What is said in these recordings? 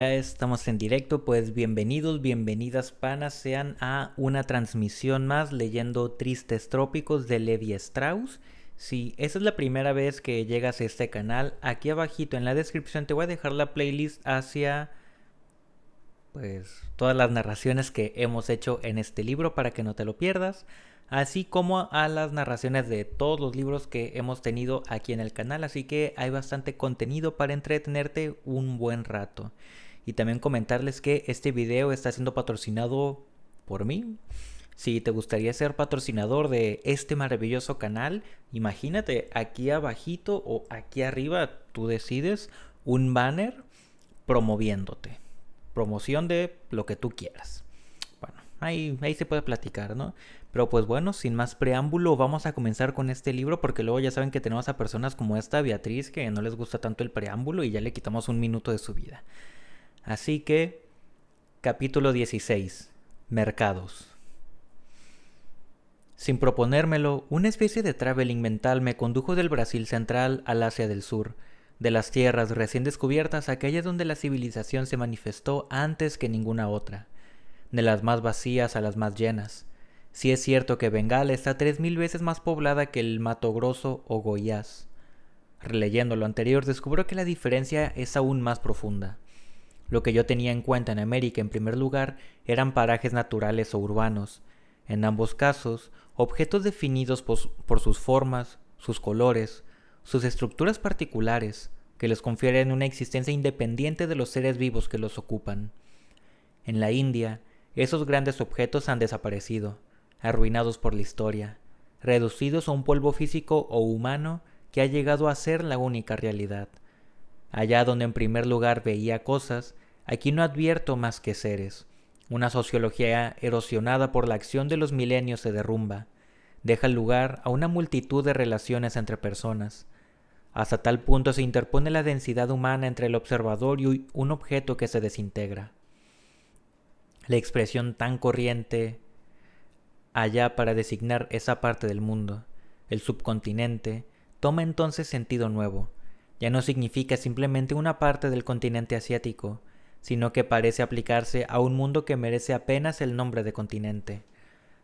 Ya estamos en directo, pues bienvenidos, bienvenidas panas, sean a una transmisión más leyendo Tristes Trópicos de Levi Strauss. Si esa es la primera vez que llegas a este canal, aquí abajito en la descripción te voy a dejar la playlist hacia pues todas las narraciones que hemos hecho en este libro para que no te lo pierdas, así como a las narraciones de todos los libros que hemos tenido aquí en el canal, así que hay bastante contenido para entretenerte un buen rato. Y también comentarles que este video está siendo patrocinado por mí. Si te gustaría ser patrocinador de este maravilloso canal, imagínate aquí abajito o aquí arriba, tú decides, un banner promoviéndote. Promoción de lo que tú quieras. Bueno, ahí se puede platicar, ¿no? Pero pues bueno, sin más preámbulo, vamos a comenzar con este libro porque luego ya saben que tenemos a personas como esta Beatriz que no les gusta tanto el preámbulo y ya le quitamos un minuto de su vida. Así que, capítulo 16. Mercados. Sin proponérmelo, una especie de traveling mental me condujo del Brasil central al Asia del Sur, de las tierras recién descubiertas a aquellas donde la civilización se manifestó antes que ninguna otra, de las más vacías a las más llenas. Sí es cierto que Bengala está 3000 veces más poblada que el Mato Grosso o Goiás. Releyendo lo anterior, descubro que la diferencia es aún más profunda. Lo que yo tenía en cuenta en América en primer lugar eran parajes naturales o urbanos. En ambos casos, objetos definidos por sus formas, sus colores, sus estructuras particulares, que les confieren una existencia independiente de los seres vivos que los ocupan. En la India, esos grandes objetos han desaparecido, arruinados por la historia, reducidos a un polvo físico o humano que ha llegado a ser la única realidad. Allá donde en primer lugar veía cosas, aquí no advierto más que seres. Una sociología erosionada por la acción de los milenios se derrumba, deja lugar a una multitud de relaciones entre personas. Hasta tal punto se interpone la densidad humana entre el observador y un objeto que se desintegra. La expresión tan corriente allá para designar esa parte del mundo, el subcontinente, toma entonces sentido nuevo. Ya no significa simplemente una parte del continente asiático, sino que parece aplicarse a un mundo que merece apenas el nombre de continente.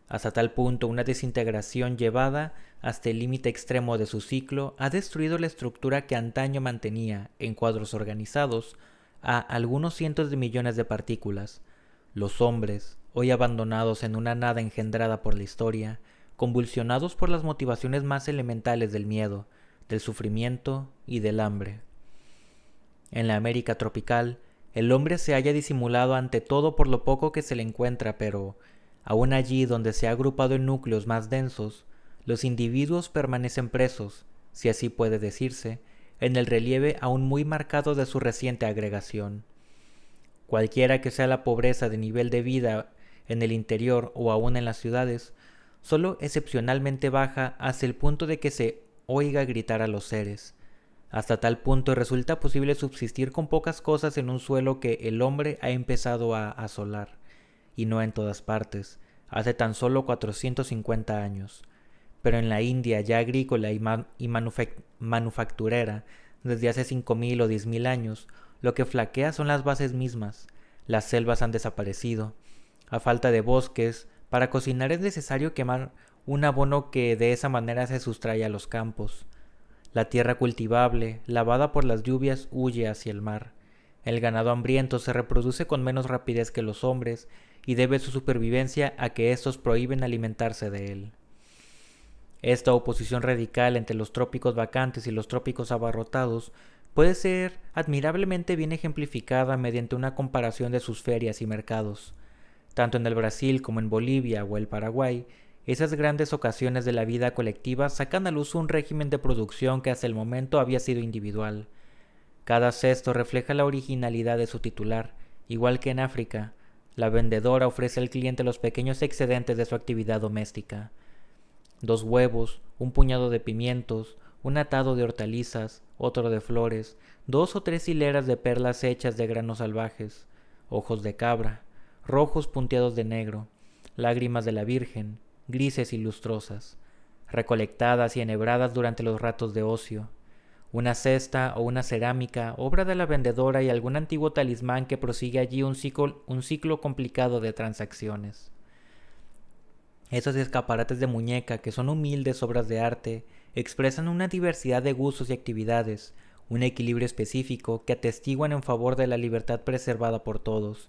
Hasta tal punto una desintegración llevada hasta el límite extremo de su ciclo ha destruido la estructura que antaño mantenía, en cuadros organizados, a algunos cientos de millones de partículas. Los hombres, hoy abandonados en una nada engendrada por la historia, convulsionados por las motivaciones más elementales del miedo, del sufrimiento y del hambre. En la América tropical, el hombre se halla disimulado ante todo por lo poco que se le encuentra, pero, aun allí donde se ha agrupado en núcleos más densos, los individuos permanecen presos, si así puede decirse, en el relieve aún muy marcado de su reciente agregación. Cualquiera que sea la pobreza de nivel de vida en el interior o aún en las ciudades, solo excepcionalmente baja hasta el punto de que se oiga gritar a los seres. Hasta tal punto resulta posible subsistir con pocas cosas en un suelo que el hombre ha empezado a asolar, y no en todas partes, hace tan solo 450 años. Pero en la India ya agrícola y manufacturera, desde hace 5000 o 10000 años, lo que flaquea son las bases mismas. Las selvas han desaparecido. A falta de bosques, para cocinar es necesario quemar un abono que de esa manera se sustrae a los campos. La tierra cultivable, lavada por las lluvias, huye hacia el mar. El ganado hambriento se reproduce con menos rapidez que los hombres y debe su supervivencia a que éstos prohíben alimentarse de él. Esta oposición radical entre los trópicos vacantes y los trópicos abarrotados puede ser admirablemente bien ejemplificada mediante una comparación de sus ferias y mercados. Tanto en el Brasil como en Bolivia o el Paraguay, esas grandes ocasiones de la vida colectiva sacan a luz un régimen de producción que hasta el momento había sido individual. Cada cesto refleja la originalidad de su titular, igual que en África. La vendedora ofrece al cliente los pequeños excedentes de su actividad doméstica. 2 huevos, un puñado de pimientos, un atado de hortalizas, otro de flores, 2 o 3 hileras de perlas hechas de granos salvajes, ojos de cabra, rojos punteados de negro, lágrimas de la Virgen, grises y lustrosas, recolectadas y enhebradas durante los ratos de ocio, una cesta o una cerámica, obra de la vendedora y algún antiguo talismán que prosigue allí un ciclo complicado de transacciones. Esos escaparates de muñeca, que son humildes obras de arte, expresan una diversidad de gustos y actividades, un equilibrio específico que atestiguan en favor de la libertad preservada por todos,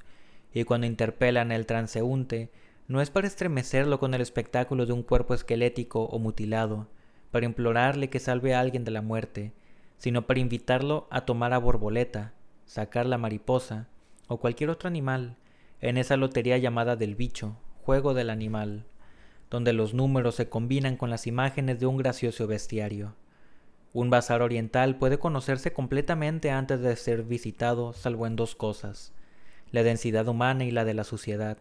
y cuando interpelan al transeúnte, no es para estremecerlo con el espectáculo de un cuerpo esquelético o mutilado, para implorarle que salve a alguien de la muerte, sino para invitarlo a tomar a borboleta, sacar la mariposa, o cualquier otro animal, en esa lotería llamada del bicho, juego del animal, donde los números se combinan con las imágenes de un gracioso bestiario. Un bazar oriental puede conocerse completamente antes de ser visitado, salvo en dos cosas: la densidad humana y la de la suciedad.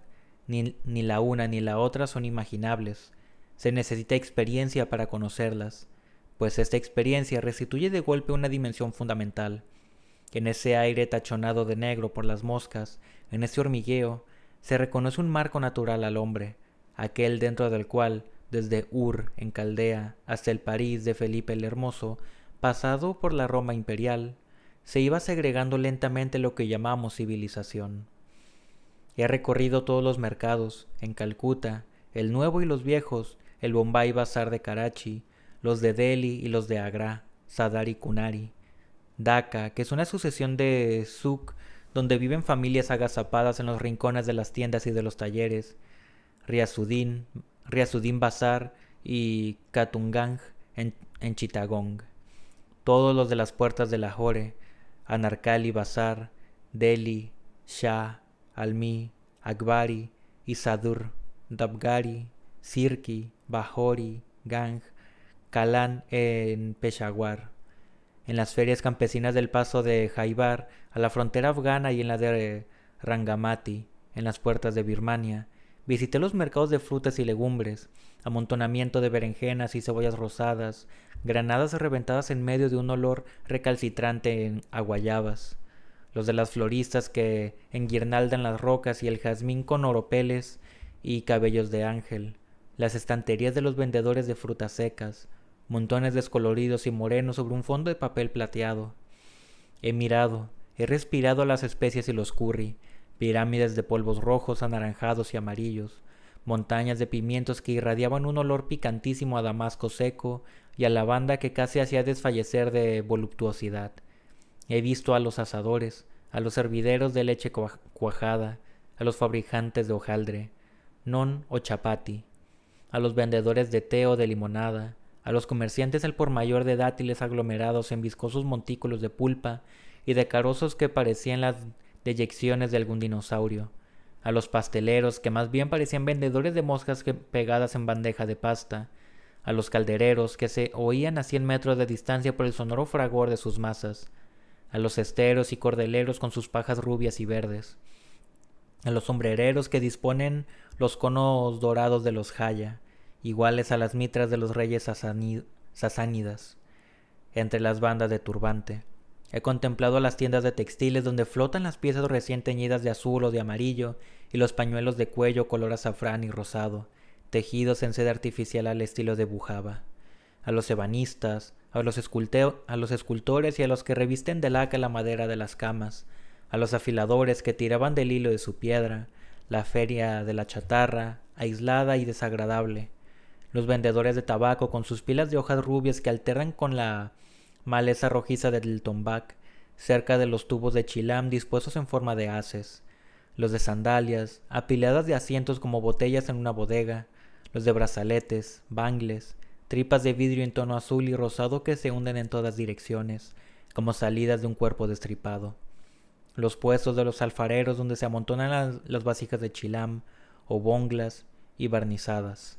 Ni la una ni la otra son imaginables. Se necesita experiencia para conocerlas, pues esta experiencia restituye de golpe una dimensión fundamental. En ese aire tachonado de negro por las moscas, en ese hormigueo, se reconoce un marco natural al hombre, aquel dentro del cual, desde Ur en Caldea hasta el París de Felipe el Hermoso, pasado por la Roma imperial, se iba segregando lentamente lo que llamamos civilización. He recorrido todos los mercados, en Calcuta, el nuevo y los viejos, el Bombay Bazar de Karachi, los de Delhi y los de Agra, Sadar y Kunari, Dhaka, que es una sucesión de suk donde viven familias agazapadas en los rincones de las tiendas y de los talleres, Riazuddin Bazar y Katungang en Chittagong. Todos los de las puertas de Lahore, Anarkali Bazar, Delhi, Shah, Almi, Akbari y Sadur, Dabgari, Sirki, Bahori, Gang, Kalan en Peshawar. En las ferias campesinas del paso de Jaibar a la frontera afgana y en la de Rangamati, en las puertas de Birmania, visité los mercados de frutas y legumbres, amontonamiento de berenjenas y cebollas rosadas, granadas reventadas en medio de un olor recalcitrante a guayabas, los de las floristas que enguirnaldan las rocas y el jazmín con oropeles y cabellos de ángel, las estanterías de los vendedores de frutas secas, montones descoloridos y morenos sobre un fondo de papel plateado. He mirado, he respirado las especias y los curry, pirámides de polvos rojos, anaranjados y amarillos, montañas de pimientos que irradiaban un olor picantísimo a damasco seco y a lavanda que casi hacía desfallecer de voluptuosidad. He visto a los asadores, a los hervideros de leche cuajada, a los fabricantes de hojaldre, non o chapati, a los vendedores de té o de limonada, a los comerciantes al por mayor de dátiles aglomerados en viscosos montículos de pulpa y de carozos que parecían las deyecciones de algún dinosaurio, a los pasteleros que más bien parecían vendedores de moscas pegadas en bandeja de pasta, a los caldereros que se oían a 100 metros de distancia por el sonoro fragor de sus masas, a los esteros y cordeleros con sus pajas rubias y verdes, a los sombrereros que disponen los conos dorados de los jaya, iguales a las mitras de los reyes sasánidas, entre las bandas de turbante. He contemplado las tiendas de textiles donde flotan las piezas recién teñidas de azul o de amarillo y los pañuelos de cuello color azafrán y rosado, tejidos en seda artificial al estilo de bujaba. A los ebanistas, a los escultores y a los que revisten de laca la madera de las camas, a los afiladores que tiraban del hilo de su piedra, la feria de la chatarra, aislada y desagradable, los vendedores de tabaco con sus pilas de hojas rubias que alternan con la maleza rojiza del tombac, cerca de los tubos de chilam dispuestos en forma de haces, los de sandalias, apiladas de asientos como botellas en una bodega, los de brazaletes, bangles, tripas de vidrio en tono azul y rosado que se hunden en todas direcciones, como salidas de un cuerpo destripado, los puestos de los alfareros donde se amontonan las vasijas de chilam, o bonglas y barnizadas,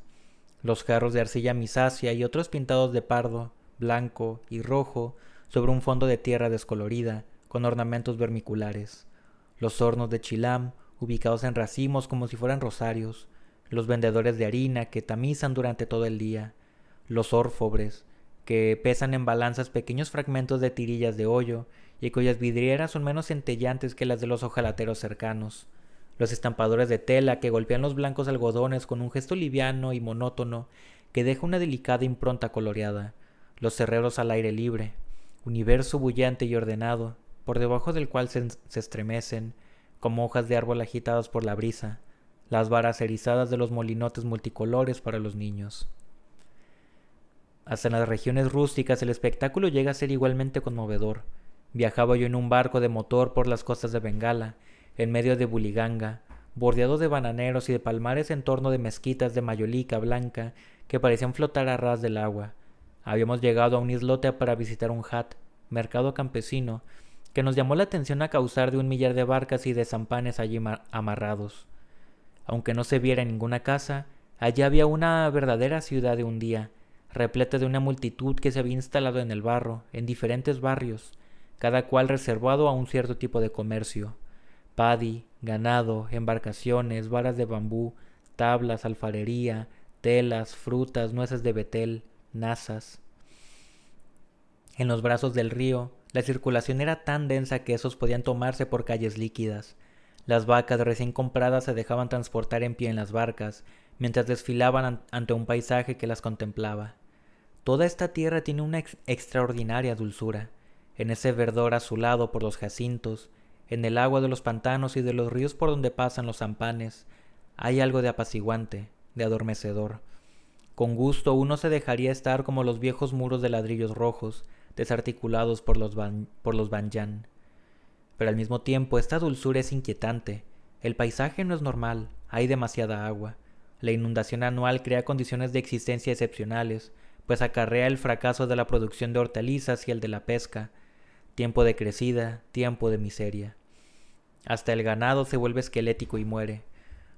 los jarros de arcilla misácea y otros pintados de pardo, blanco y rojo sobre un fondo de tierra descolorida con ornamentos vermiculares, los hornos de chilam ubicados en racimos como si fueran rosarios, los vendedores de harina que tamizan durante todo el día, los orfobres que pesan en balanzas pequeños fragmentos de tirillas de hoyo y cuyas vidrieras son menos centellantes que las de los hojalateros cercanos, los estampadores de tela que golpean los blancos algodones con un gesto liviano y monótono que deja una delicada impronta coloreada, los herreros al aire libre, universo bullente y ordenado, por debajo del cual se estremecen, como hojas de árbol agitadas por la brisa, las varas erizadas de los molinotes multicolores para los niños. Hasta en las regiones rústicas el espectáculo llega a ser igualmente conmovedor. Viajaba yo en un barco de motor por las costas de Bengala, en medio de Bulliganga, bordeado de bananeros y de palmares en torno de mezquitas de mayolica blanca que parecían flotar a ras del agua. Habíamos llegado a un islote para visitar un hat, mercado campesino, que nos llamó la atención a causa de 1 millar de barcas y de sampanes allí amarrados. Aunque no se viera ninguna casa, allí había una verdadera ciudad de un día, repleta de una multitud que se había instalado en el barro, en diferentes barrios, cada cual reservado a un cierto tipo de comercio: paddy, ganado, embarcaciones, varas de bambú, tablas, alfarería, telas, frutas, nueces de betel, nazas. En los brazos del río, la circulación era tan densa que esos podían tomarse por calles líquidas. Las vacas recién compradas se dejaban transportar en pie en las barcas, mientras desfilaban ante un paisaje que las contemplaba. Toda esta tierra tiene una extraordinaria dulzura. En ese verdor azulado por los jacintos, en el agua de los pantanos y de los ríos por donde pasan los sampanes, hay algo de apaciguante, de adormecedor. Con gusto uno se dejaría estar como los viejos muros de ladrillos rojos, desarticulados por los banyán. Pero al mismo tiempo esta dulzura es inquietante. El paisaje no es normal, hay demasiada agua. La inundación anual crea condiciones de existencia excepcionales, pues acarrea el fracaso de la producción de hortalizas y el de la pesca, tiempo de crecida, tiempo de miseria. Hasta el ganado se vuelve esquelético y muere.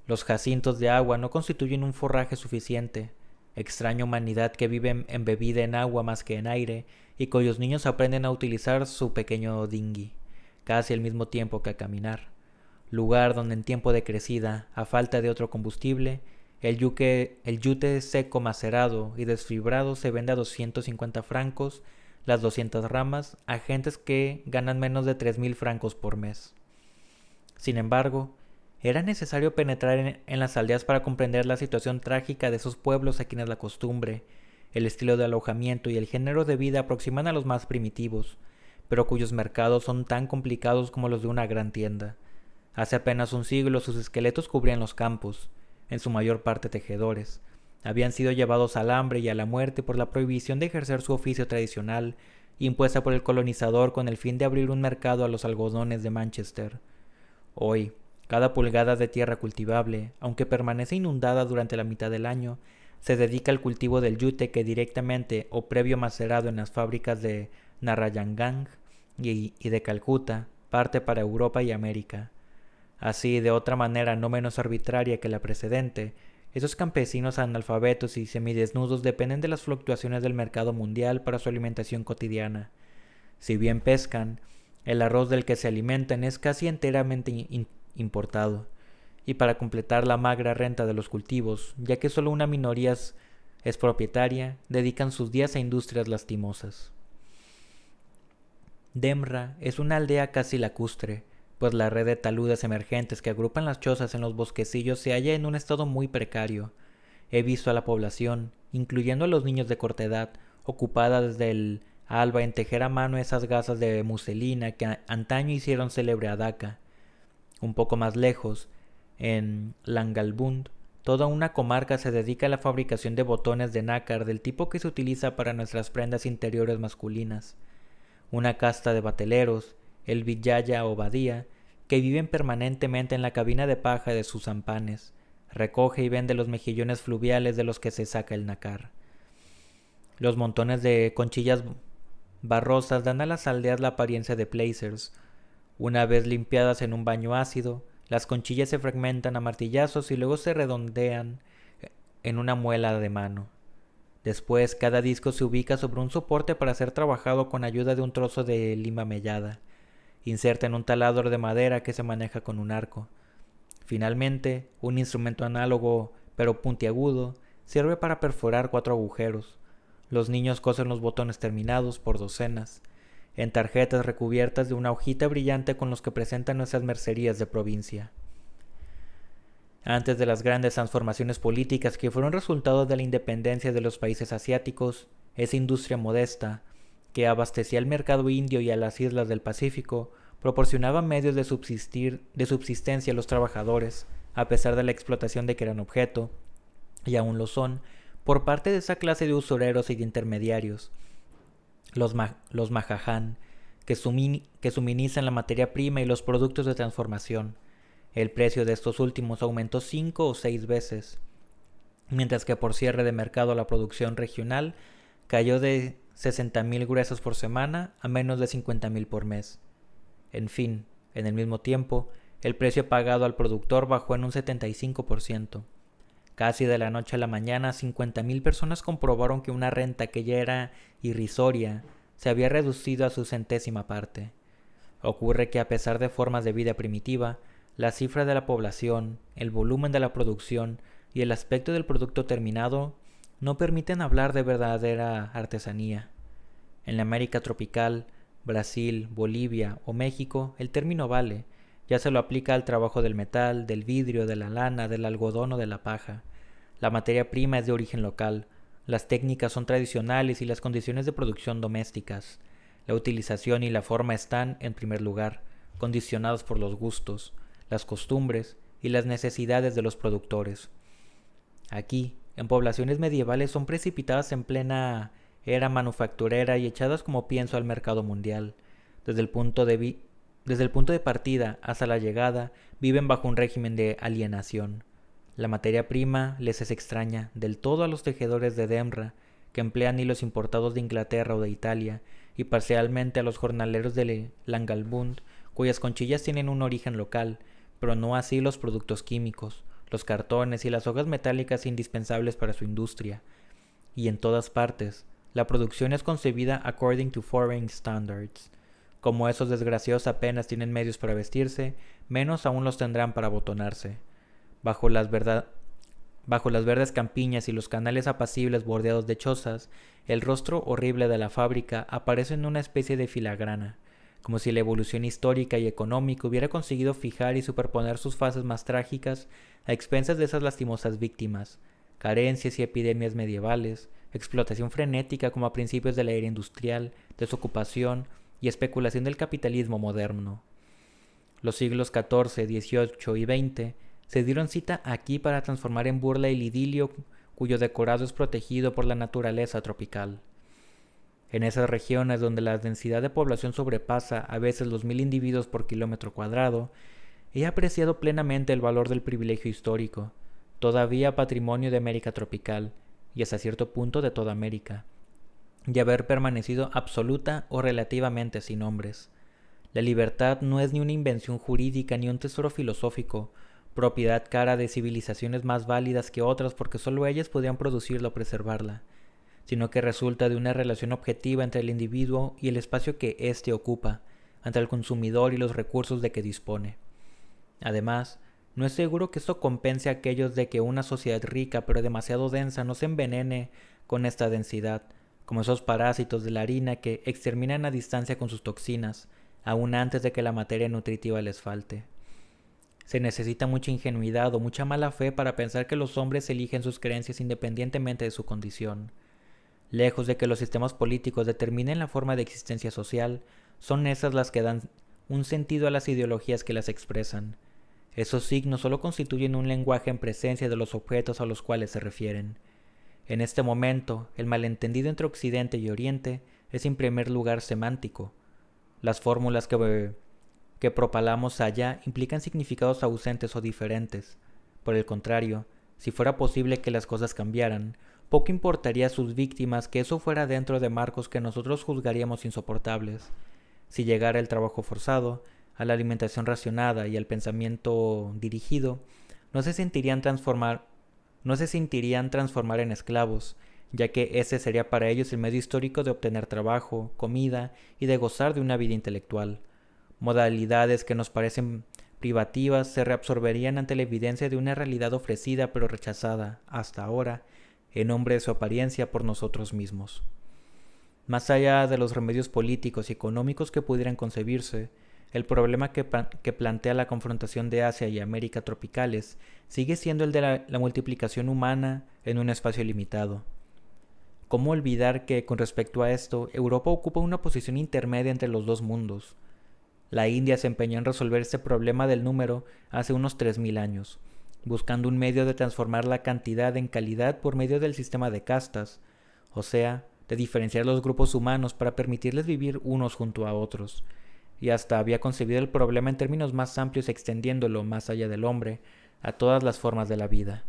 Los jacintos de agua no constituyen un forraje suficiente. Extraña humanidad que vive embebida en agua más que en aire y cuyos niños aprenden a utilizar su pequeño dinghy, casi al mismo tiempo que a caminar. Lugar donde en tiempo de crecida, a falta de otro combustible, el yute seco macerado y desfibrado se vende a 250 francos, las 200 ramas, a gentes que ganan menos de 3.000 francos por mes. Sin embargo, era necesario penetrar en las aldeas para comprender la situación trágica de esos pueblos a quienes la costumbre, el estilo de alojamiento y el género de vida aproximan a los más primitivos, pero cuyos mercados son tan complicados como los de una gran tienda. Hace apenas un siglo sus esqueletos cubrían los campos, en su mayor parte tejedores. Habían sido llevados al hambre y a la muerte por la prohibición de ejercer su oficio tradicional, impuesta por el colonizador con el fin de abrir un mercado a los algodones de Manchester. Hoy, cada pulgada de tierra cultivable, aunque permanece inundada durante la mitad del año, se dedica al cultivo del yute que directamente o previo macerado en las fábricas de Narayangang y de Calcuta parte para Europa y América. Así, de otra manera no menos arbitraria que la precedente, esos campesinos analfabetos y semidesnudos dependen de las fluctuaciones del mercado mundial para su alimentación cotidiana. Si bien pescan, el arroz del que se alimentan es casi enteramente importado, y para completar la magra renta de los cultivos, ya que solo una minoría es propietaria, dedican sus días a industrias lastimosas. Demra es una aldea casi lacustre, pues la red de taludes emergentes que agrupan las chozas en los bosquecillos se halla en un estado muy precario. He visto a la población, incluyendo a los niños de corta edad, ocupada desde el alba en tejer a mano esas gasas de muselina que antaño hicieron célebre a Daca. Un poco más lejos, en Langalbund, toda una comarca se dedica a la fabricación de botones de nácar del tipo que se utiliza para nuestras prendas interiores masculinas. Una casta de bateleros, el Vijaya o Badía, que viven permanentemente en la cabina de paja de sus sampanes, recoge y vende los mejillones fluviales de los que se saca el nácar. Los montones de conchillas barrosas dan a las aldeas la apariencia de placers. Una vez limpiadas en un baño ácido, las conchillas se fragmentan a martillazos y luego se redondean en una muela de mano. Después, cada disco se ubica sobre un soporte para ser trabajado con ayuda de un trozo de lima mellada. Inserta en un taladro de madera que se maneja con un arco. Finalmente, un instrumento análogo, pero puntiagudo, sirve para perforar 4 agujeros. Los niños cosen los botones terminados por docenas, en tarjetas recubiertas de una hojita brillante con los que presentan nuestras mercerías de provincia. Antes de las grandes transformaciones políticas que fueron resultado de la independencia de los países asiáticos, esa industria modesta, que abastecía el mercado indio y a las islas del Pacífico, proporcionaba medios de subsistencia a los trabajadores, a pesar de la explotación de que eran objeto, y aún lo son, por parte de esa clase de usureros y de intermediarios, los Mahaján, que suministran la materia prima y los productos de transformación. El precio de estos últimos aumentó 5 o 6 veces, mientras que por cierre de mercado la producción regional cayó de 60.000 gruesos por semana a menos de 50.000 por mes. En fin, en el mismo tiempo, el precio pagado al productor bajó en un 75%. Casi de la noche a la mañana, 50.000 personas comprobaron que una renta que ya era irrisoria se había reducido a su centésima parte. Ocurre que a pesar de formas de vida primitiva, la cifra de la población, el volumen de la producción y el aspecto del producto terminado no permiten hablar de verdadera artesanía. En la América tropical, Brasil, Bolivia o México, el término vale, ya se lo aplica al trabajo del metal, del vidrio, de la lana, del algodón o de la paja. La materia prima es de origen local, las técnicas son tradicionales y las condiciones de producción domésticas. La utilización y la forma están, en primer lugar, condicionados por los gustos, las costumbres y las necesidades de los productores. Aquí, en poblaciones medievales, son precipitadas en plena era manufacturera y echadas como pienso al mercado mundial. Desde el punto de partida hasta la llegada, viven bajo un régimen de alienación. La materia prima les es extraña del todo a los tejedores de Demra, que emplean hilos importados de Inglaterra o de Italia, y parcialmente a los jornaleros de Langalbund, cuyas conchillas tienen un origen local, pero no así los productos químicos, los cartones y las hojas metálicas indispensables para su industria. Y en todas partes, la producción es concebida according to foreign standards. Como esos desgraciados apenas tienen medios para vestirse, menos aún los tendrán para abotonarse. Bajo las verdes campiñas y los canales apacibles bordeados de chozas, el rostro horrible de la fábrica aparece en una especie de filigrana, como si la evolución histórica y económica hubiera conseguido fijar y superponer sus fases más trágicas a expensas de esas lastimosas víctimas, carencias y epidemias medievales, explotación frenética como a principios de la era industrial, desocupación y especulación del capitalismo moderno. Los siglos XIV, XVIII y XX se dieron cita aquí para transformar en burla el idilio cuyo decorado es protegido por la naturaleza tropical. En esas regiones donde la densidad de población sobrepasa a veces los 1.000 individuos por kilómetro cuadrado, he apreciado plenamente el valor del privilegio histórico, todavía patrimonio de América tropical, y hasta cierto punto de toda América, de haber permanecido absoluta o relativamente sin hombres. La libertad no es ni una invención jurídica ni un tesoro filosófico, propiedad cara de civilizaciones más válidas que otras porque sólo ellas podrían producirla o preservarla, sino que resulta de una relación objetiva entre el individuo y el espacio que éste ocupa, entre el consumidor y los recursos de que dispone. Además, no es seguro que esto compense a aquellos de que una sociedad rica pero demasiado densa no se envenene con esta densidad, como esos parásitos de la harina que exterminan a distancia con sus toxinas, aún antes de que la materia nutritiva les falte. Se necesita mucha ingenuidad o mucha mala fe para pensar que los hombres eligen sus creencias independientemente de su condición. Lejos de que los sistemas políticos determinen la forma de existencia social, son esas las que dan un sentido a las ideologías que las expresan. Esos signos solo constituyen un lenguaje en presencia de los objetos a los cuales se refieren. En este momento, el malentendido entre Occidente y Oriente es en primer lugar semántico. Las fórmulas que propalamos allá implican significados ausentes o diferentes. Por el contrario, si fuera posible que las cosas cambiaran, poco importaría a sus víctimas que eso fuera dentro de marcos que nosotros juzgaríamos insoportables. Si llegara el trabajo forzado, a la alimentación racionada y al pensamiento dirigido, no se sentirían transformar en esclavos, ya que ese sería para ellos el medio histórico de obtener trabajo, comida y de gozar de una vida intelectual. Modalidades que nos parecen privativas se reabsorberían ante la evidencia de una realidad ofrecida pero rechazada, hasta ahora, en nombre de su apariencia por nosotros mismos. Más allá de los remedios políticos y económicos que pudieran concebirse, el problema que plantea la confrontación de Asia y América tropicales sigue siendo el de la multiplicación humana en un espacio limitado. ¿Cómo olvidar que, con respecto a esto, Europa ocupa una posición intermedia entre los dos mundos? La India se empeñó en resolver este problema del número hace unos 3000 años, buscando un medio de transformar la cantidad en calidad por medio del sistema de castas, o sea, de diferenciar los grupos humanos para permitirles vivir unos junto a otros, y hasta había concebido el problema en términos más amplios extendiéndolo más allá del hombre a todas las formas de la vida.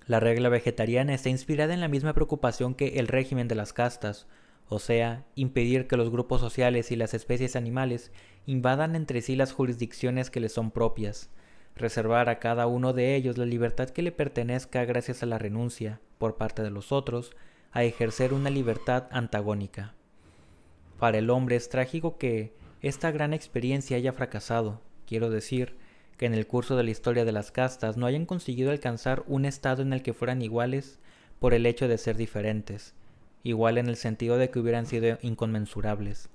La regla vegetariana está inspirada en la misma preocupación que el régimen de las castas, o sea, impedir que los grupos sociales y las especies animales invadan entre sí las jurisdicciones que les son propias, reservar a cada uno de ellos la libertad que le pertenezca gracias a la renuncia, por parte de los otros, a ejercer una libertad antagónica. Para el hombre es trágico que esta gran experiencia haya fracasado, quiero decir, que en el curso de la historia de las castas no hayan conseguido alcanzar un estado en el que fueran iguales por el hecho de ser diferentes, igual en el sentido de que hubieran sido inconmensurables,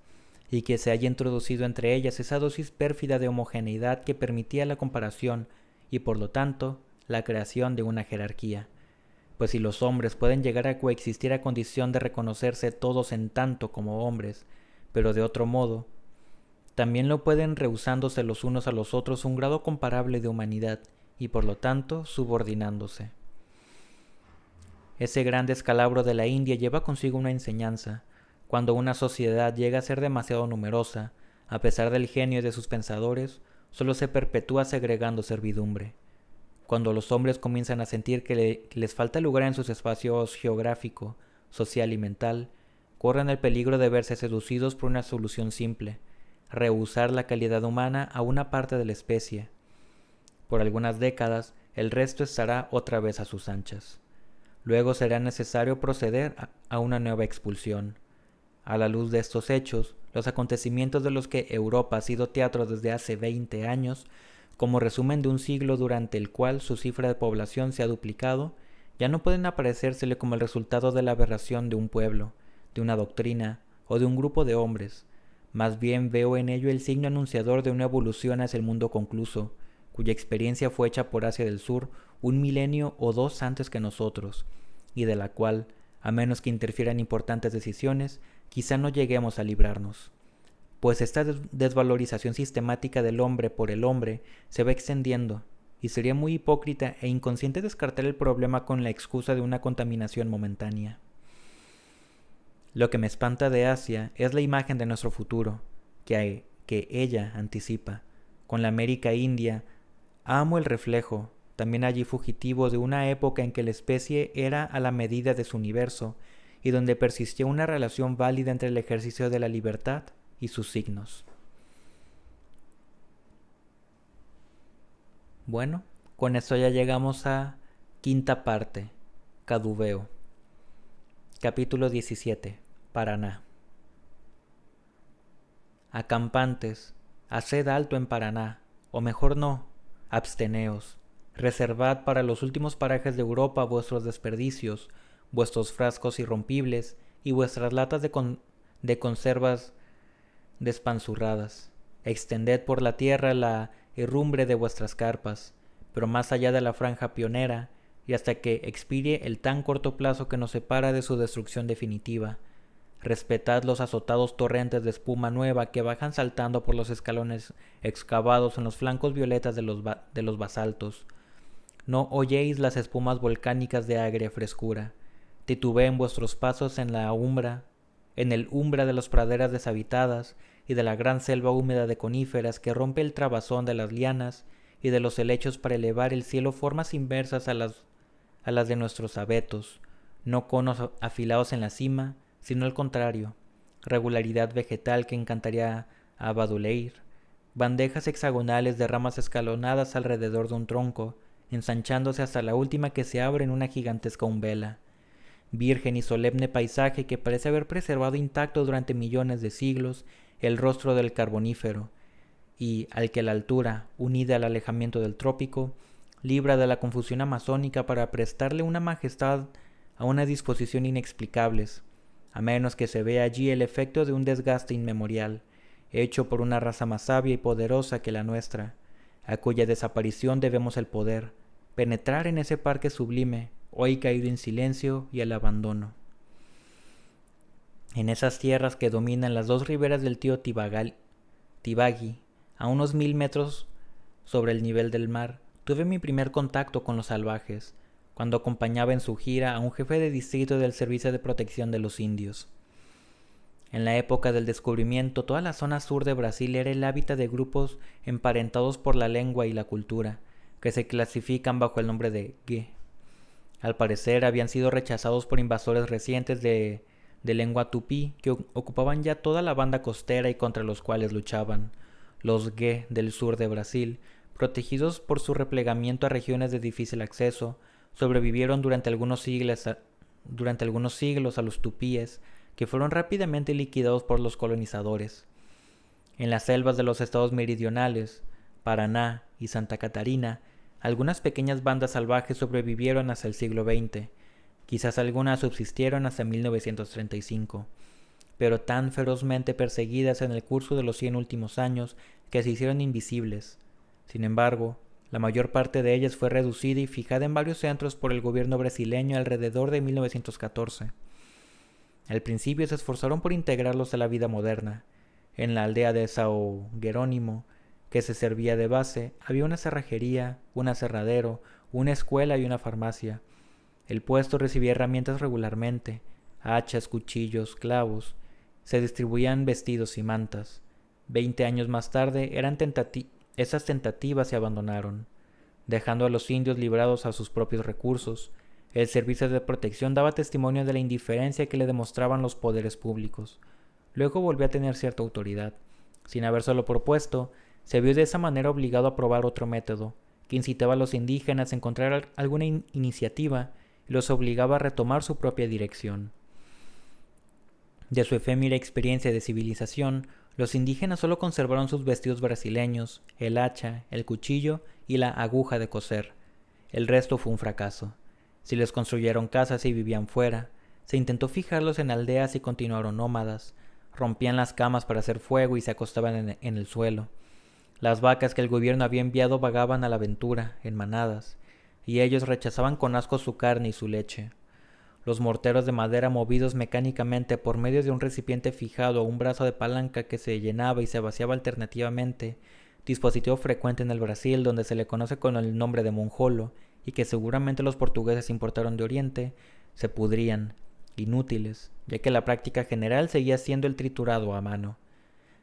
y que se haya introducido entre ellas esa dosis pérfida de homogeneidad que permitía la comparación y por lo tanto la creación de una jerarquía. Pues si los hombres pueden llegar a coexistir a condición de reconocerse todos en tanto como hombres, pero de otro modo, también lo pueden rehusándose los unos a los otros un grado comparable de humanidad y por lo tanto subordinándose. Ese gran descalabro de la India lleva consigo una enseñanza. Cuando una sociedad llega a ser demasiado numerosa, a pesar del genio de sus pensadores, solo se perpetúa segregando servidumbre. Cuando los hombres comienzan a sentir que les falta lugar en sus espacios geográfico, social y mental, corren el peligro de verse seducidos por una solución simple: rehusar la calidad humana a una parte de la especie. Por algunas décadas, el resto estará otra vez a sus anchas. Luego será necesario proceder a una nueva expulsión. A la luz de estos hechos, los acontecimientos de los que Europa ha sido teatro desde hace 20 años, como resumen de un siglo durante el cual su cifra de población se ha duplicado, ya no pueden aparecérsele como el resultado de la aberración de un pueblo, de una doctrina o de un grupo de hombres. Más bien veo en ello el signo anunciador de una evolución hacia el mundo concluso, cuya experiencia fue hecha por Asia del Sur 1 milenio o 2 antes que nosotros, y de la cual, a menos que interfieran importantes decisiones, quizá no lleguemos a librarnos. Pues esta desvalorización sistemática del hombre por el hombre se va extendiendo, y sería muy hipócrita e inconsciente descartar el problema con la excusa de una contaminación momentánea. Lo que me espanta de Asia es la imagen de nuestro futuro, que ella anticipa. Con la América India, amo el reflejo, también allí fugitivo de una época en que la especie era a la medida de su universo, y donde persistía una relación válida entre el ejercicio de la libertad y sus signos. Bueno, con esto ya llegamos a quinta parte, Cadubeo. Capítulo 17. Paraná. Acampantes, haced alto en Paraná, o mejor no, absteneos. Reservad para los últimos parajes de Europa vuestros desperdicios, vuestros frascos irrompibles y vuestras latas de conservas despanzurradas. Extended por la tierra la herrumbre de vuestras carpas, pero más allá de la franja pionera, y hasta que expire el tan corto plazo que nos separa de su destrucción definitiva. Respetad los azotados torrentes de espuma nueva que bajan saltando por los escalones excavados en los flancos violetas de los basaltos. No oyéis las espumas volcánicas de agria frescura. Titubeen vuestros pasos en el umbra de las praderas deshabitadas y de la gran selva húmeda de coníferas que rompe el trabazón de las lianas y de los helechos para elevar el cielo formas inversas a las de nuestros abetos, no conos afilados en la cima, sino al contrario, regularidad vegetal que encantaría a Baudelaire, bandejas hexagonales de ramas escalonadas alrededor de un tronco, ensanchándose hasta la última que se abre en una gigantesca umbela. Virgen y solemne paisaje que parece haber preservado intacto durante millones de siglos el rostro del carbonífero, y al que la altura, unida al alejamiento del trópico, libra de la confusión amazónica para prestarle una majestad a una disposición inexplicables, a menos que se vea allí el efecto de un desgaste inmemorial, hecho por una raza más sabia y poderosa que la nuestra, a cuya desaparición debemos el poder, penetrar en ese parque sublime, hoy caído en silencio y al abandono. En esas tierras que dominan las dos riberas del río Tibagi, a unos 1000 metros sobre el nivel del mar, tuve mi primer contacto con los salvajes, cuando acompañaba en su gira a un jefe de distrito del Servicio de Protección de los Indios. En la época del descubrimiento, toda la zona sur de Brasil era el hábitat de grupos emparentados por la lengua y la cultura, que se clasifican bajo el nombre de Gue. Al parecer habían sido rechazados por invasores recientes de lengua tupí que ocupaban ya toda la banda costera y contra los cuales luchaban. Los Gue del sur de Brasil, protegidos por su replegamiento a regiones de difícil acceso, sobrevivieron durante algunos siglos a los tupíes, que fueron rápidamente liquidados por los colonizadores. En las selvas de los estados meridionales, Paraná y Santa Catarina, algunas pequeñas bandas salvajes sobrevivieron hasta el siglo XX, quizás algunas subsistieron hasta 1935, pero tan ferozmente perseguidas en el curso de los 100 últimos años que se hicieron invisibles. Sin embargo, la mayor parte de ellas fue reducida y fijada en varios centros por el gobierno brasileño alrededor de 1914. Al principio se esforzaron por integrarlos a la vida moderna. En la aldea de São Jerônimo, que se servía de base, había una cerrajería, un aserradero, una escuela y una farmacia. El puesto recibía herramientas regularmente, hachas, cuchillos, clavos. Se distribuían vestidos y mantas. 20 años más tarde, esas tentativas se abandonaron, dejando a los indios librados a sus propios recursos. El servicio de protección daba testimonio de la indiferencia que le demostraban los poderes públicos. Luego volvió a tener cierta autoridad. Sin habérselo propuesto, se vio de esa manera obligado a probar otro método, que incitaba a los indígenas a encontrar alguna iniciativa y los obligaba a retomar su propia dirección. De su efímera experiencia de civilización, los indígenas solo conservaron sus vestidos brasileños, el hacha, el cuchillo y la aguja de coser. El resto fue un fracaso. Si les construyeron casas y vivían fuera, se intentó fijarlos en aldeas y continuaron nómadas. Rompían las camas para hacer fuego y se acostaban en el suelo. Las vacas que el gobierno había enviado vagaban a la aventura, en manadas, y ellos rechazaban con asco su carne y su leche. Los morteros de madera movidos mecánicamente por medio de un recipiente fijado a un brazo de palanca que se llenaba y se vaciaba alternativamente, dispositivo frecuente en el Brasil donde se le conoce con el nombre de monjolo, y que seguramente los portugueses importaron de Oriente, se pudrían, inútiles, ya que la práctica general seguía siendo el triturado a mano.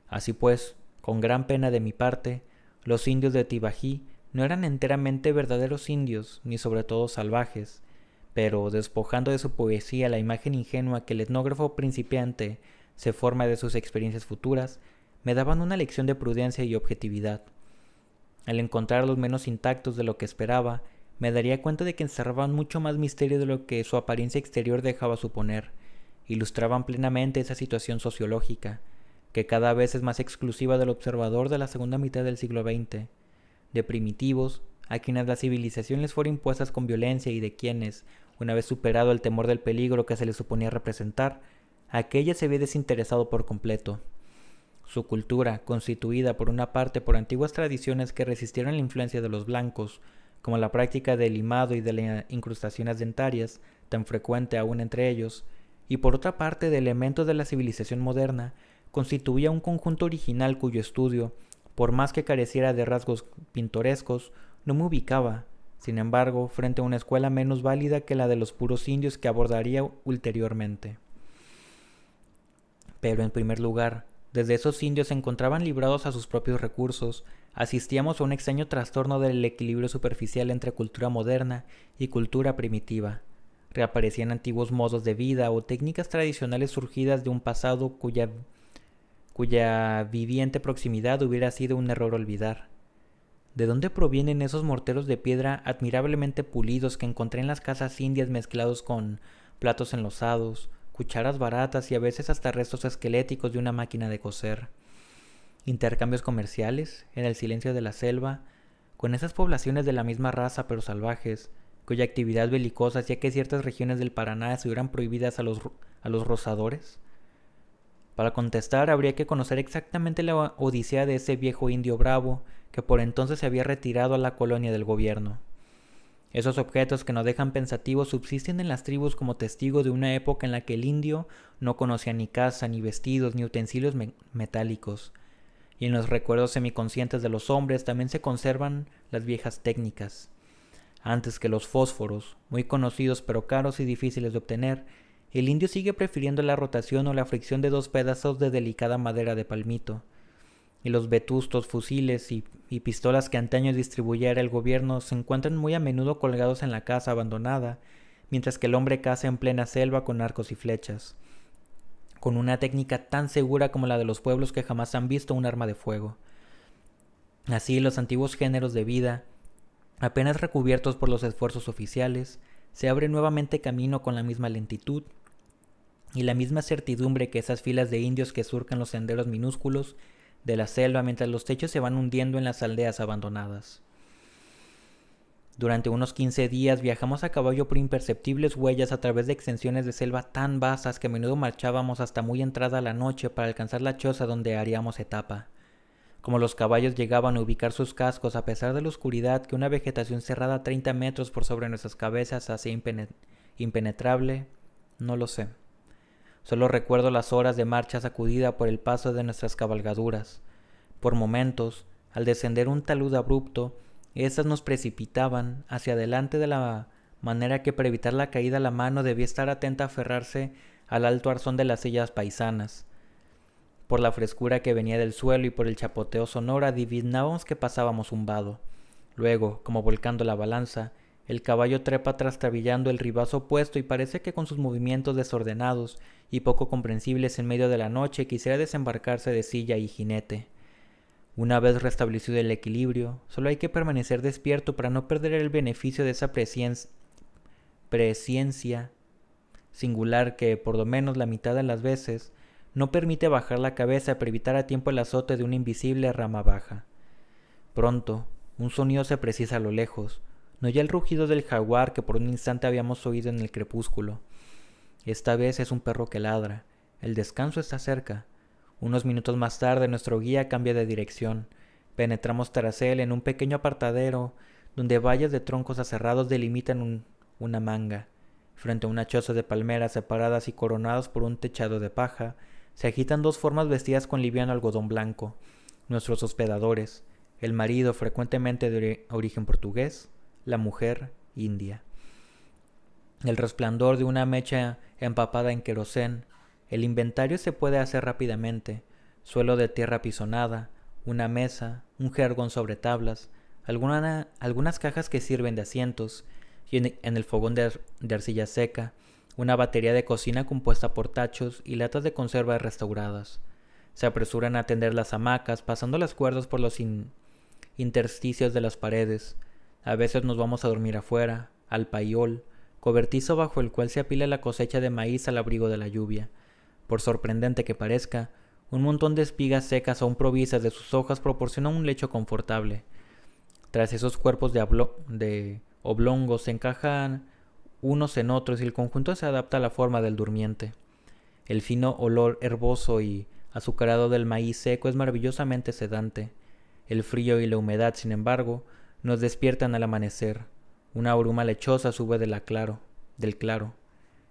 Así pues, con gran pena de mi parte, los indios de Tibagi no eran enteramente verdaderos indios, ni sobre todo salvajes, pero despojando de su poesía la imagen ingenua que el etnógrafo principiante se forma de sus experiencias futuras, me daban una lección de prudencia y objetividad. Al encontrarlos menos intactos de lo que esperaba, me daría cuenta de que encerraban mucho más misterio de lo que su apariencia exterior dejaba suponer. Ilustraban plenamente esa situación sociológica, que cada vez es más exclusiva del observador de la segunda mitad del siglo XX, de primitivos, a quienes la civilización les fuera impuesta con violencia y de quienes, una vez superado el temor del peligro que se les suponía representar, aquella se había desinteresado por completo. Su cultura, constituida por una parte por antiguas tradiciones que resistieron la influencia de los blancos, como la práctica del limado y de las incrustaciones dentarias, tan frecuente aún entre ellos, y por otra parte de elementos de la civilización moderna, constituía un conjunto original cuyo estudio, por más que careciera de rasgos pintorescos, no me ubicaba, sin embargo, frente a una escuela menos válida que la de los puros indios que abordaría ulteriormente. Pero en primer lugar, desde esos indios se encontraban librados a sus propios recursos, asistíamos a un extraño trastorno del equilibrio superficial entre cultura moderna y cultura primitiva. Reaparecían antiguos modos de vida o técnicas tradicionales surgidas de un pasado cuya viviente proximidad hubiera sido un error olvidar. ¿De dónde provienen esos morteros de piedra admirablemente pulidos que encontré en las casas indias mezclados con platos enlosados, cucharas baratas y a veces hasta restos esqueléticos de una máquina de coser? Intercambios comerciales, en el silencio de la selva, con esas poblaciones de la misma raza pero salvajes, cuya actividad belicosa hacía que ciertas regiones del Paraná estuvieran prohibidas a los rozadores. Para contestar habría que conocer exactamente la odisea de ese viejo indio bravo que por entonces se había retirado a la colonia del gobierno. Esos objetos que nos dejan pensativos subsisten en las tribus como testigos de una época en la que el indio no conocía ni casa, ni vestidos, ni utensilios metálicos. Y en los recuerdos semiconscientes de los hombres también se conservan las viejas técnicas. Antes que los fósforos, muy conocidos pero caros y difíciles de obtener, el indio sigue prefiriendo la rotación o la fricción de dos pedazos de delicada madera de palmito. Y los vetustos fusiles y pistolas que antaño distribuyera el gobierno se encuentran muy a menudo colgados en la casa abandonada, mientras que el hombre caza en plena selva con arcos y flechas, con una técnica tan segura como la de los pueblos que jamás han visto un arma de fuego. Así, los antiguos géneros de vida, apenas recubiertos por los esfuerzos oficiales, se abren nuevamente camino con la misma lentitud y la misma certidumbre que esas filas de indios que surcan los senderos minúsculos de la selva mientras los techos se van hundiendo en las aldeas abandonadas. Durante unos 15 días viajamos a caballo por imperceptibles huellas a través de extensiones de selva tan vastas que a menudo marchábamos hasta muy entrada la noche para alcanzar la choza donde haríamos etapa. Como los caballos llegaban a ubicar sus cascos a pesar de la oscuridad que una vegetación cerrada a 30 metros por sobre nuestras cabezas hacía impenetrable, no lo sé. Solo recuerdo las horas de marcha sacudida por el paso de nuestras cabalgaduras. Por momentos, al descender un talud abrupto, estas nos precipitaban hacia adelante de la manera que para evitar la caída la mano debía estar atenta a aferrarse al alto arzón de las sillas paisanas. Por la frescura que venía del suelo y por el chapoteo sonoro adivinábamos que pasábamos un vado. Luego, como volcando la balanza, el caballo trepa trastabillando el ribazo opuesto y parece que con sus movimientos desordenados y poco comprensibles en medio de la noche quisiera desembarcarse de silla y jinete. Una vez restablecido el equilibrio, solo hay que permanecer despierto para no perder el beneficio de esa presciencia singular que, por lo menos la mitad de las veces, no permite bajar la cabeza para evitar a tiempo el azote de una invisible rama baja. Pronto, un sonido se precisa a lo lejos, no ya el rugido del jaguar que por un instante habíamos oído en el crepúsculo. Esta vez es un perro que ladra. El descanso está cerca. Unos minutos más tarde nuestro guía cambia de dirección. Penetramos tras él en un pequeño apartadero donde vallas de troncos aserrados delimitan una manga. Frente a una choza de palmeras separadas y coronadas por un techado de paja, se agitan dos formas vestidas con liviano algodón blanco. Nuestros hospedadores, el marido frecuentemente de origen portugués, la mujer india. El resplandor de una mecha empapada en querosén. El inventario se puede hacer rápidamente. Suelo de tierra pisonada, una mesa, un jergón sobre tablas, algunas cajas que sirven de asientos, y en el fogón de arcilla seca, una batería de cocina compuesta por tachos y latas de conserva restauradas. Se apresuran a atender las hamacas, pasando las cuerdas por los intersticios de las paredes. A veces nos vamos a dormir afuera, al paiol, cobertizo bajo el cual se apila la cosecha de maíz al abrigo de la lluvia. Por sorprendente que parezca, un montón de espigas secas aún provisas de sus hojas proporciona un lecho confortable. Tras esos cuerpos de oblongos se encajan unos en otros y el conjunto se adapta a la forma del durmiente. El fino olor herboso y azucarado del maíz seco es maravillosamente sedante. El frío y la humedad, sin embargo, nos despiertan al amanecer. Una bruma lechosa sube del claro.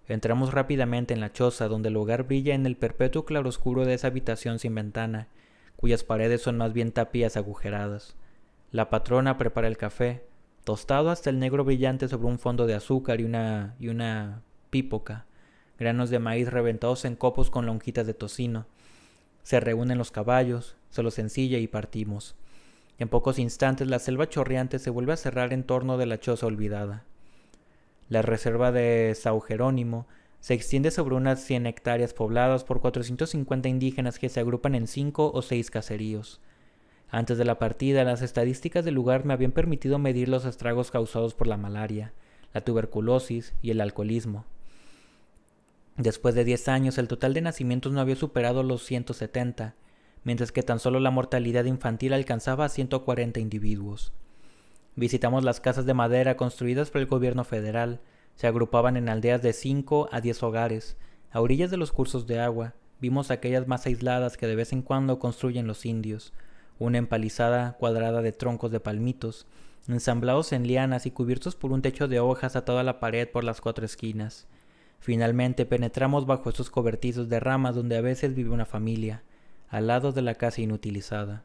Entramos rápidamente en la choza, donde el hogar brilla en el perpetuo claroscuro de esa habitación sin ventana, cuyas paredes son más bien tapias agujeradas. La patrona prepara el café, tostado hasta el negro brillante sobre un fondo de azúcar y una pípoca, granos de maíz reventados en copos con lonjitas de tocino. Se reúnen los caballos, se los ensilla y partimos. En pocos instantes la selva chorreante se vuelve a cerrar en torno de la choza olvidada. La reserva de Sao Jerónimo se extiende sobre unas 100 hectáreas pobladas por 450 indígenas que se agrupan en 5 o 6 caseríos. Antes de la partida, las estadísticas del lugar me habían permitido medir los estragos causados por la malaria, la tuberculosis y el alcoholismo. Después de 10 años, el total de nacimientos no había superado los 170, mientras que tan solo la mortalidad infantil alcanzaba a 140 individuos. Visitamos las casas de madera construidas por el gobierno federal. Se agrupaban en aldeas de 5 a 10 hogares. A orillas de los cursos de agua, vimos aquellas más aisladas que de vez en cuando construyen los indios, una empalizada cuadrada de troncos de palmitos, ensamblados en lianas y cubiertos por un techo de hojas atado a la pared por las 4 esquinas. Finalmente penetramos bajo estos cobertizos de ramas donde a veces vive una familia, al lado de la casa inutilizada.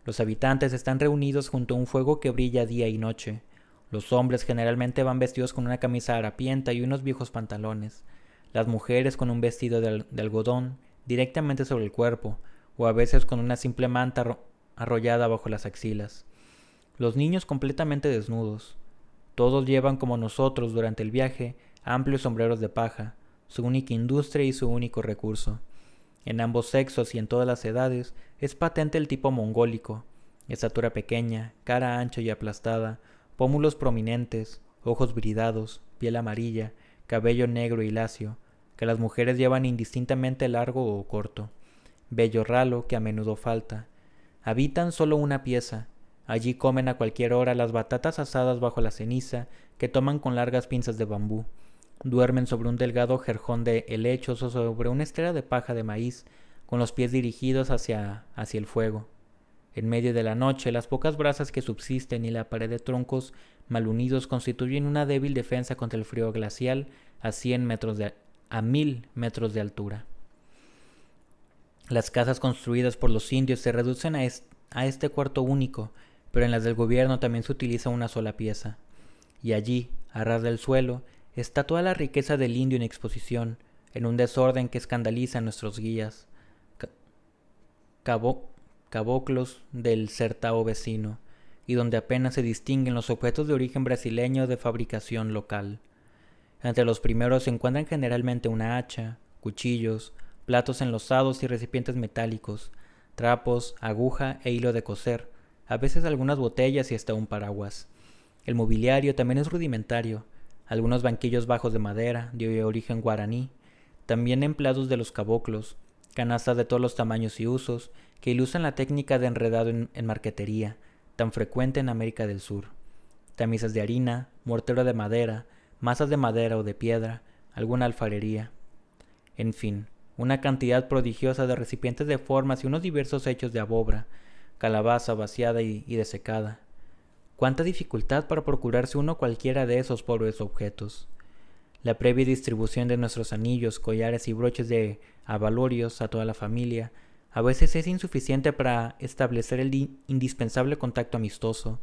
Los habitantes están reunidos junto a un fuego que brilla día y noche. Los hombres generalmente van vestidos con una camisa harapienta y unos viejos pantalones. Las mujeres con un vestido de algodón directamente sobre el cuerpo, o a veces con una simple manta arrollada bajo las axilas. Los niños completamente desnudos. Todos llevan, como nosotros durante el viaje, amplios sombreros de paja, su única industria y su único recurso. En ambos sexos y en todas las edades es patente el tipo mongólico: estatura pequeña, cara ancha y aplastada, pómulos prominentes, ojos viridados, piel amarilla, cabello negro y lacio, que las mujeres llevan indistintamente largo o corto, vello ralo que a menudo falta. Habitan solo una pieza. Allí comen a cualquier hora las batatas asadas bajo la ceniza que toman con largas pinzas de bambú. Duermen sobre un delgado jerjón de helechos o sobre una estera de paja de maíz, con los pies dirigidos hacia el fuego. En medio de la noche, las pocas brasas que subsisten y la pared de troncos mal unidos constituyen una débil defensa contra el frío glacial a 1000 metros de altura. Las casas construidas por los indios se reducen a este cuarto único, pero en las del gobierno también se utiliza una sola pieza. Y allí, a ras del suelo, está toda la riqueza del indio en exposición, en un desorden que escandaliza a nuestros guías, caboclos del Sertao vecino, y donde apenas se distinguen los objetos de origen brasileño de fabricación local. Entre los primeros se encuentran generalmente una hacha, cuchillos, platos enlosados y recipientes metálicos, trapos, aguja e hilo de coser, a veces algunas botellas y hasta un paraguas. El mobiliario también es rudimentario, algunos banquillos bajos de madera, de origen guaraní, también empleados de los caboclos, canastas de todos los tamaños y usos, que ilustran la técnica de enredado en marquetería, tan frecuente en América del Sur. Tamisas de harina, mortero de madera, masas de madera o de piedra, alguna alfarería. En fin, una cantidad prodigiosa de recipientes de formas y unos diversos hechos de abobra, calabaza vaciada y desecada. Cuánta dificultad para procurarse uno cualquiera de esos pobres objetos. La previa distribución de nuestros anillos, collares y broches de abalorios a toda la familia a veces es insuficiente para establecer el indispensable contacto amistoso.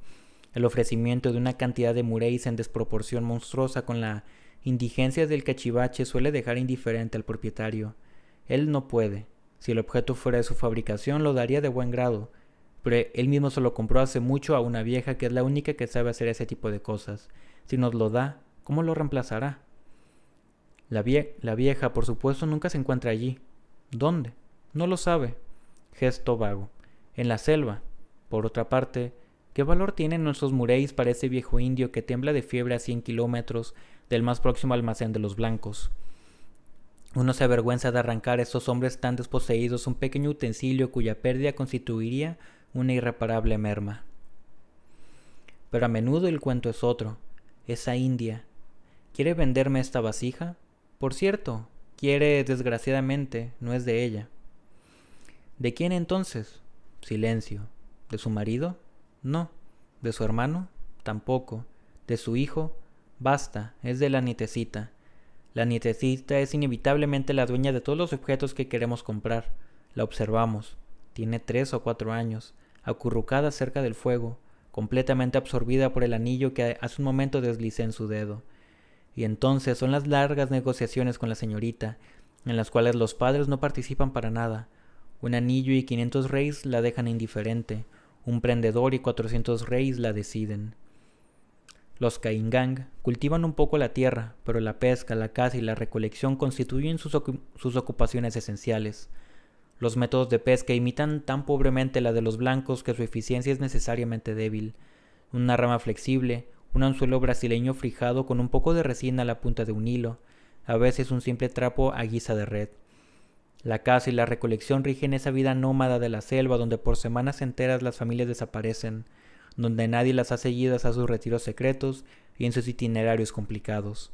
El ofrecimiento de una cantidad de muréis en desproporción monstruosa con la indigencia del cachivache suele dejar indiferente al propietario. Él no puede. Si el objeto fuera de su fabricación, lo daría de buen grado, pero él mismo se lo compró hace mucho a una vieja que es la única que sabe hacer ese tipo de cosas. Si nos lo da, ¿cómo lo reemplazará? La vieja, por supuesto, nunca se encuentra allí. ¿Dónde? No lo sabe. Gesto vago. En la selva. Por otra parte, ¿qué valor tienen nuestros muréis para ese viejo indio que tiembla de fiebre a 100 kilómetros del más próximo almacén de los blancos? Uno se avergüenza de arrancar a estos hombres tan desposeídos un pequeño utensilio cuya pérdida constituiría una irreparable merma. Pero a menudo el cuento es otro. Esa india. ¿Quiere venderme esta vasija? Por cierto, quiere, desgraciadamente, no es de ella. ¿De quién entonces? Silencio. ¿De su marido? No. ¿De su hermano? Tampoco. ¿De su hijo? Basta, es de la nietecita. La nietecita es inevitablemente la dueña de todos los objetos que queremos comprar. La observamos. Tiene 3 o 4 años, acurrucada cerca del fuego, completamente absorbida por el anillo que hace un momento deslicé en su dedo. Y entonces son las largas negociaciones con la señorita, en las cuales los padres no participan para nada. Un anillo y 500 reis la dejan indiferente, un prendedor y 400 reis la deciden. Los Caingang cultivan un poco la tierra, pero la pesca, la caza y la recolección constituyen sus ocupaciones esenciales. Los métodos de pesca imitan tan pobremente la de los blancos que su eficiencia es necesariamente débil. Una rama flexible, un anzuelo brasileño frijado con un poco de resina a la punta de un hilo, a veces un simple trapo a guisa de red. La caza y la recolección rigen esa vida nómada de la selva donde por semanas enteras las familias desaparecen, donde nadie las ha seguidas a sus retiros secretos y en sus itinerarios complicados.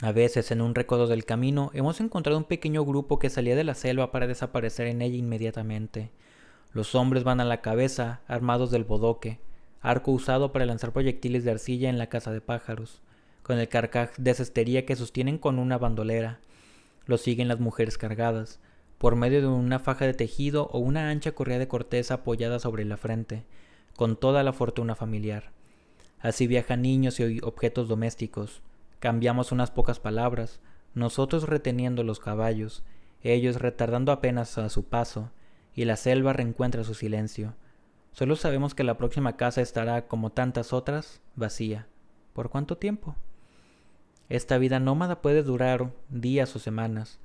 A veces, en un recodo del camino, hemos encontrado un pequeño grupo que salía de la selva para desaparecer en ella inmediatamente. Los hombres van a la cabeza, armados del bodoque. arco usado para lanzar proyectiles de arcilla en la caza de pájaros, con el carcaj de cestería que sostienen con una bandolera. Lo siguen las mujeres cargadas, por medio de una faja de tejido o una ancha correa de corteza apoyada sobre la frente, con toda la fortuna familiar. Así viajan niños y objetos domésticos. Cambiamos unas pocas palabras, nosotros reteniendo los caballos, ellos retardando apenas a su paso, y la selva reencuentra su silencio. Solo sabemos que la próxima casa estará, como tantas otras, vacía. ¿Por cuánto tiempo? Esta vida nómada puede durar días o semanas.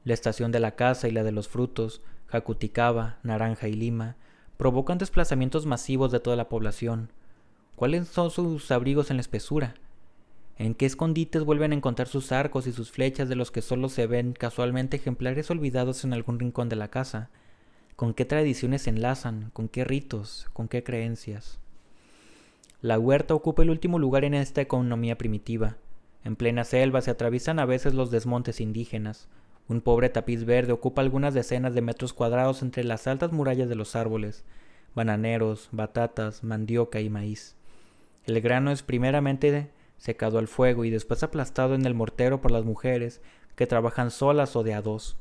La estación de la caza y la de los frutos, jacuticaba, naranja y lima, provocan desplazamientos masivos de toda la población. ¿Cuáles son sus abrigos en la espesura? ¿En qué escondites vuelven a encontrar sus arcos y sus flechas de los que solo se ven casualmente ejemplares olvidados en algún rincón de la casa? ¿Con qué tradiciones se enlazan? ¿Con qué ritos? ¿Con qué creencias? La huerta ocupa el último lugar en esta economía primitiva. En plena selva se atraviesan a veces los desmontes indígenas. Un pobre tapiz verde ocupa algunas decenas de metros cuadrados entre las altas murallas de los árboles, bananeros, batatas, mandioca y maíz. El grano es primeramente secado al fuego y después aplastado en el mortero por las mujeres que trabajan solas o de a dos.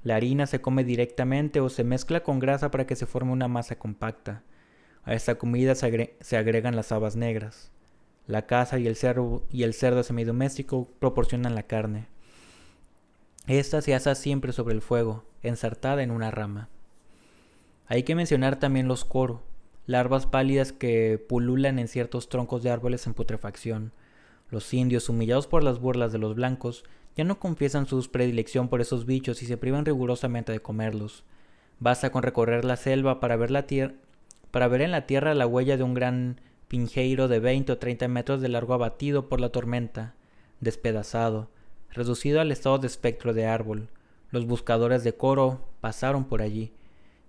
La harina se come directamente o se mezcla con grasa para que se forme una masa compacta. A esta comida se agregan las habas negras. La caza y el cerdo semidoméstico proporcionan la carne. Esta se asa siempre sobre el fuego, ensartada en una rama. Hay que mencionar también los coro, larvas pálidas que pululan en ciertos troncos de árboles en putrefacción. Los indios, humillados por las burlas de los blancos, ya no confiesan su predilección por esos bichos y se privan rigurosamente de comerlos. Basta con recorrer la selva para ver en la tierra la huella de un gran pinheiro de 20 o 30 metros de largo abatido por la tormenta, despedazado, reducido al estado de espectro de árbol. Los buscadores de coro pasaron por allí,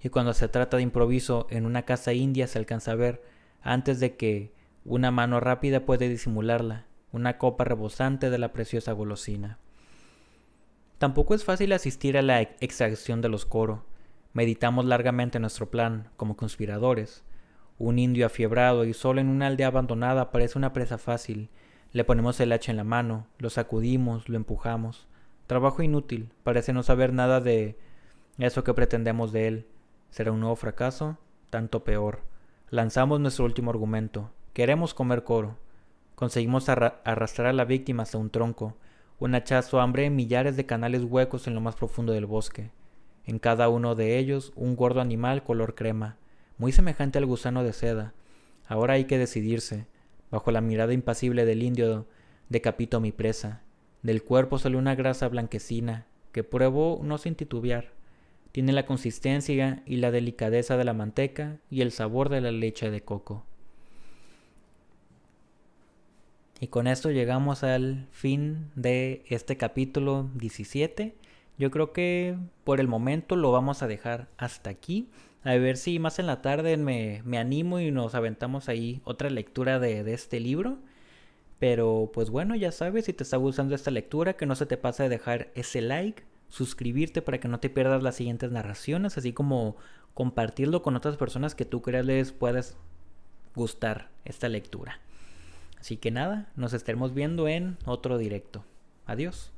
y cuando se trata de improviso en una casa india se alcanza a ver, antes de que una mano rápida puede disimularla, una copa rebosante de la preciosa golosina. Tampoco es fácil asistir a la exacción de los coro. Meditamos largamente nuestro plan, como conspiradores. Un indio afiebrado y solo en una aldea abandonada parece una presa fácil. Le ponemos el hacha en la mano, lo sacudimos, lo empujamos. Trabajo inútil, parece no saber nada de eso que pretendemos de él. ¿Será un nuevo fracaso? Tanto peor. Lanzamos nuestro último argumento. Queremos comer coro. Conseguimos arrastrar a la víctima hasta un tronco. Un hachazo hambre en millares de canales huecos en lo más profundo del bosque. En cada uno de ellos un gordo animal color crema, muy semejante al gusano de seda. Ahora hay que decidirse. Bajo la mirada impasible del indio decapito mi presa. Del cuerpo sale una grasa blanquecina, que pruebo no sin titubear. Tiene la consistencia y la delicadeza de la manteca y el sabor de la leche de coco. Y con esto llegamos al fin de este capítulo 17. Yo creo que por el momento lo vamos a dejar hasta aquí. A ver si más en la tarde me animo y nos aventamos ahí otra lectura de este libro. Pero pues bueno, ya sabes, si te está gustando esta lectura, que no se te pase de dejar ese like, suscribirte para que no te pierdas las siguientes narraciones, así como compartirlo con otras personas que tú creas les puedas gustar esta lectura. Así que nada, nos estaremos viendo en otro directo. Adiós.